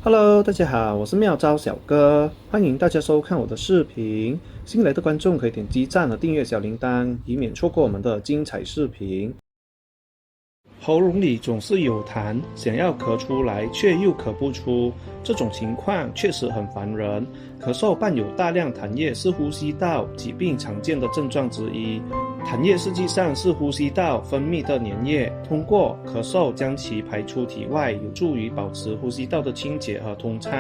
Hello，大家好，我是妙招小哥，欢迎大家收看我的视频。新来的观众可以点击赞和订阅小铃铛，以免错过我们的精彩视频。喉咙里总是有痰，想要咳出来却又咳不出，这种情况确实很烦人。咳嗽伴有大量痰液是呼吸道疾病常见的症状之一。痰液实际上是呼吸道分泌的粘液，通过咳嗽将其排出体外，有助于保持呼吸道的清洁和通畅。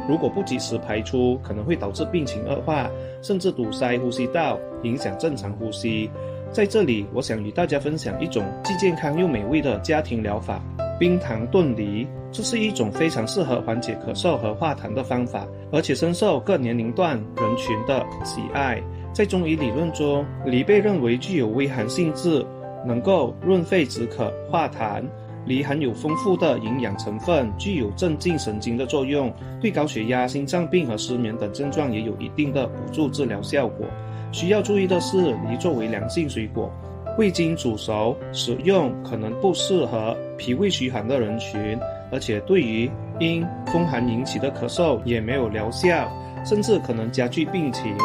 如果不及时排出，可能会导致病情恶化，甚至堵塞呼吸道，影响正常呼吸。在这里，我想与大家分享一种既健康又美味的家庭疗法——冰糖炖梨。这是一种非常适合缓解咳嗽和化痰的方法，而且深受各年龄段人群的喜爱。在中医理论中，梨被认为具有微寒性质，能够润肺止渴、化痰。梨含有丰富的营养成分，具有镇静神经的作用，对高血压、心脏病和失眠等症状也有一定的补助治疗效果。需要注意的是，梨作为凉性水果，未经煮熟使用可能不适合脾胃虚寒的人群，而且对于因风寒引起的咳嗽也没有疗效，甚至可能加剧病情。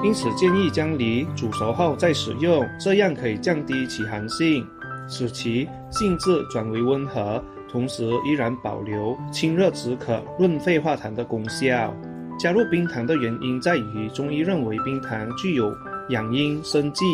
因此建议将梨煮熟后再使用，这样可以降低其寒性，使其性质转为温和，同时依然保留清热止渴、润肺化痰的功效。加入冰糖的原因在于，中医认为冰糖具有养阴生悸、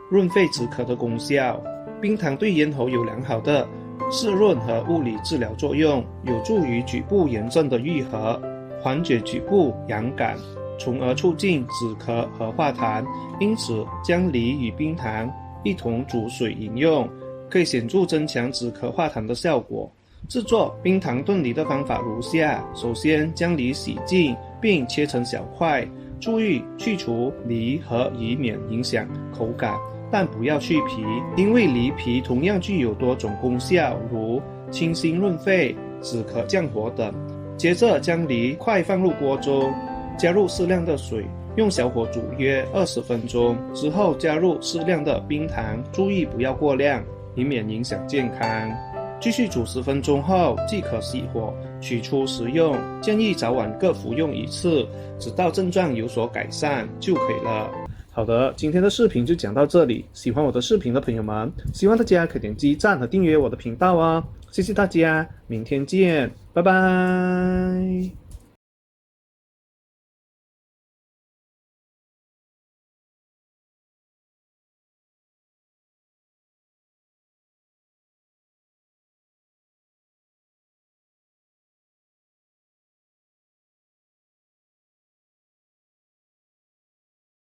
润肺止渴的功效。冰糖对咽喉有良好的湿润和物理治疗作用，有助于局部炎症的愈合，缓解局部痒感，从而促进止咳和化痰。因此，将梨与冰糖一同煮水饮用，可以显著增强止咳化痰的效果。制作冰糖炖梨的方法如下：首先将梨洗净并切成小块，注意去除梨核，以免影响口感，但不要去皮，因为梨皮同样具有多种功效，如清心润肺、止咳降火等。接着将梨块放入锅中，加入适量的水，用小火煮约20分钟，之后加入适量的冰糖，注意不要过量，以免影响健康。继续煮10分钟后即可熄火，取出食用。建议早晚各服用1次，直到症状有所改善就可以了。好的，今天的视频就讲到这里。喜欢我的视频的朋友们，希望大家可以点击赞和订阅我的频道哦。谢谢大家，明天见，拜拜。